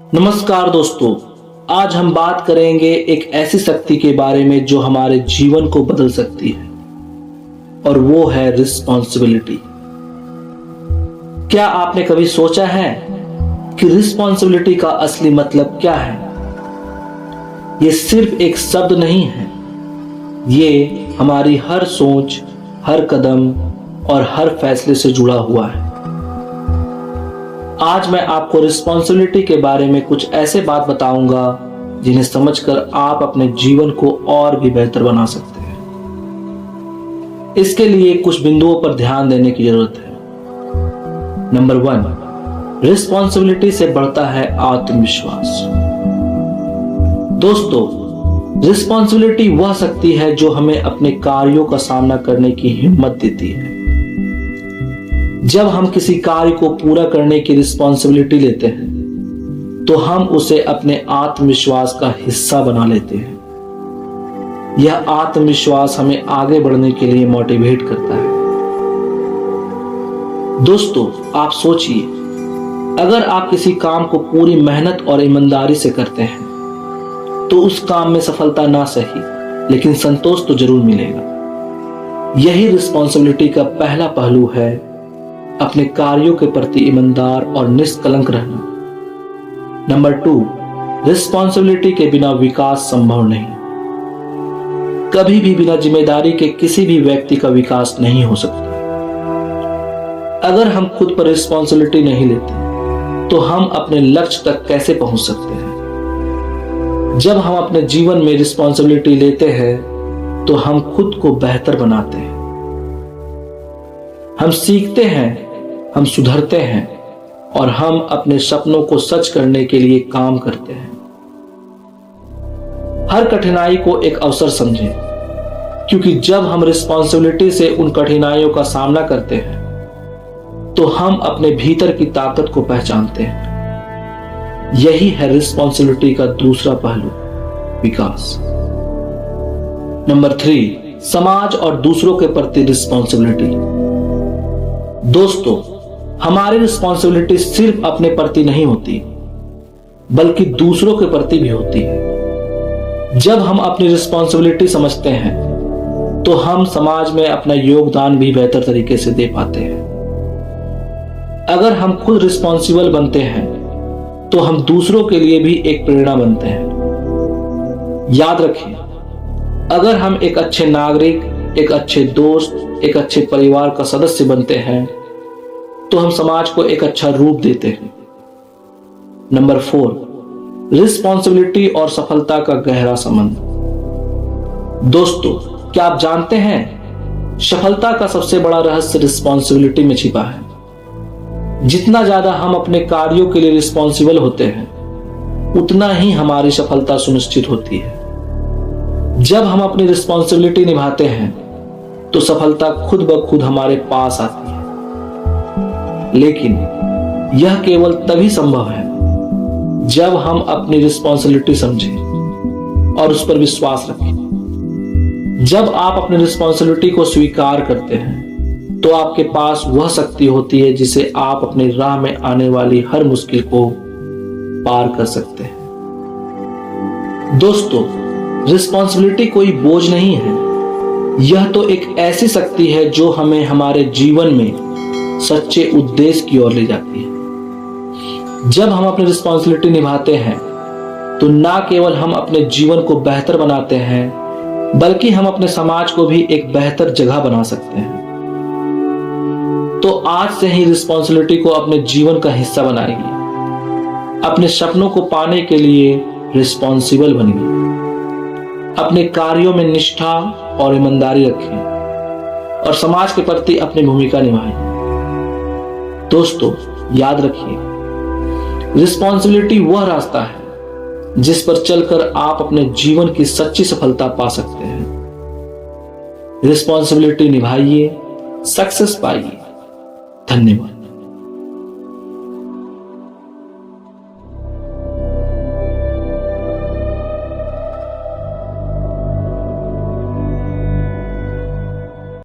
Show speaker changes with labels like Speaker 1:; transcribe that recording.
Speaker 1: नमस्कार दोस्तों, आज हम बात करेंगे एक ऐसी शक्ति के बारे में जो हमारे जीवन को बदल सकती है और वो है रिस्पॉन्सिबिलिटी। क्या आपने कभी सोचा है कि रिस्पॉन्सिबिलिटी का असली मतलब क्या है? ये सिर्फ एक शब्द नहीं है, ये हमारी हर सोच, हर कदम और हर फैसले से जुड़ा हुआ है। आज मैं आपको रिस्पॉन्सिबिलिटी के बारे में कुछ ऐसे बात बताऊंगा जिन्हें समझकर आप अपने जीवन को और भी बेहतर बना सकते हैं। इसके लिए कुछ बिंदुओं पर ध्यान देने की जरूरत है। नंबर 1, रिस्पॉन्सिबिलिटी से बढ़ता है आत्मविश्वास। दोस्तों, रिस्पॉन्सिबिलिटी वह शक्ति है जो हमें अपने कार्यों का सामना करने की हिम्मत देती है। जब हम किसी कार्य को पूरा करने की रिस्पॉन्सिबिलिटी लेते हैं तो हम उसे अपने आत्मविश्वास का हिस्सा बना लेते हैं। यह आत्मविश्वास हमें आगे बढ़ने के लिए मोटिवेट करता है। दोस्तों, आप सोचिए, अगर आप किसी काम को पूरी मेहनत और ईमानदारी से करते हैं तो उस काम में सफलता ना सही लेकिन संतोष तो जरूर मिलेगा। यही रिस्पॉन्सिबिलिटी का पहला पहलू है, अपने कार्यों के प्रति ईमानदार और निष्कलंक रहना। नंबर 2, रिस्पॉन्सिबिलिटी के बिना विकास संभव नहीं। कभी भी बिना जिम्मेदारी के किसी भी व्यक्ति का विकास नहीं हो सकता। अगर हम खुद पर रिस्पॉन्सिबिलिटी नहीं लेते तो हम अपने लक्ष्य तक कैसे पहुंच सकते हैं? जब हम अपने जीवन में रिस्पॉन्सिबिलिटी लेते हैं तो हम खुद को बेहतर बनाते हैं। हम सीखते हैं, हम सुधरते हैं और हम अपने सपनों को सच करने के लिए काम करते हैं। हर कठिनाई को एक अवसर समझें, क्योंकि जब हम रिस्पॉन्सिबिलिटी से उन कठिनाइयों का सामना करते हैं तो हम अपने भीतर की ताकत को पहचानते हैं। यही है रिस्पॉन्सिबिलिटी का दूसरा पहलू, विकास। नंबर 3, समाज और दूसरों के प्रति रिस्पॉन्सिबिलिटी। दोस्तों, हमारी रिस्पॉन्सिबिलिटी सिर्फ अपने प्रति नहीं होती बल्कि दूसरों के प्रति भी होती है। जब हम अपनी रिस्पॉन्सिबिलिटी समझते हैं तो हम समाज में अपना योगदान भी बेहतर तरीके से दे पाते हैं। अगर हम खुद रिस्पॉन्सिबल बनते हैं तो हम दूसरों के लिए भी एक प्रेरणा बनते हैं। याद रखें, अगर हम एक अच्छे नागरिक, एक अच्छे दोस्त, एक अच्छे परिवार का सदस्य बनते हैं तो हम समाज को एक अच्छा रूप देते हैं। नंबर 4, रिस्पॉन्सिबिलिटी और सफलता का गहरा संबंध। दोस्तों, क्या आप जानते हैं, सफलता का सबसे बड़ा रहस्य रिस्पॉन्सिबिलिटी में छिपा है। जितना ज्यादा हम अपने कार्यों के लिए रिस्पॉन्सिबल होते हैं उतना ही हमारी सफलता सुनिश्चित होती है। जब हम अपनी रिस्पॉन्सिबिलिटी निभाते हैं तो सफलता खुद ब खुद हमारे पास आती है। लेकिन यह केवल तभी संभव है जब हम अपनी रिस्पॉन्सिबिलिटी समझें और उस पर विश्वास रखें। जब आप अपनी रिस्पॉन्सिबिलिटी को स्वीकार करते हैं तो आपके पास वह शक्ति होती है जिसे आप अपनी राह में आने वाली हर मुश्किल को पार कर सकते हैं। दोस्तों, रिस्पॉन्सिबिलिटी कोई बोझ नहीं है, यह तो एक ऐसी शक्ति है जो हमें हमारे जीवन में सच्चे उद्देश्य की ओर ले जाती है। जब हम अपनी रिस्पॉन्सिबिलिटी निभाते हैं तो ना केवल हम अपने जीवन को बेहतर बनाते हैं बल्कि हम अपने समाज को भी एक बेहतर जगह बना सकते हैं। तो आज से ही रिस्पॉन्सिबिलिटी को अपने जीवन का हिस्सा बनाइए। अपने सपनों को पाने के लिए रिस्पॉन्सिबल बनिए। अपने कार्यों में निष्ठा और ईमानदारी रखें और समाज के प्रति अपनी भूमिका निभाएं। दोस्तों, याद रखिए, रिस्पॉन्सिबिलिटी वह रास्ता है जिस पर चलकर आप अपने जीवन की सच्ची सफलता पा सकते हैं। रिस्पॉन्सिबिलिटी निभाइए, सक्सेस पाइए। धन्यवाद।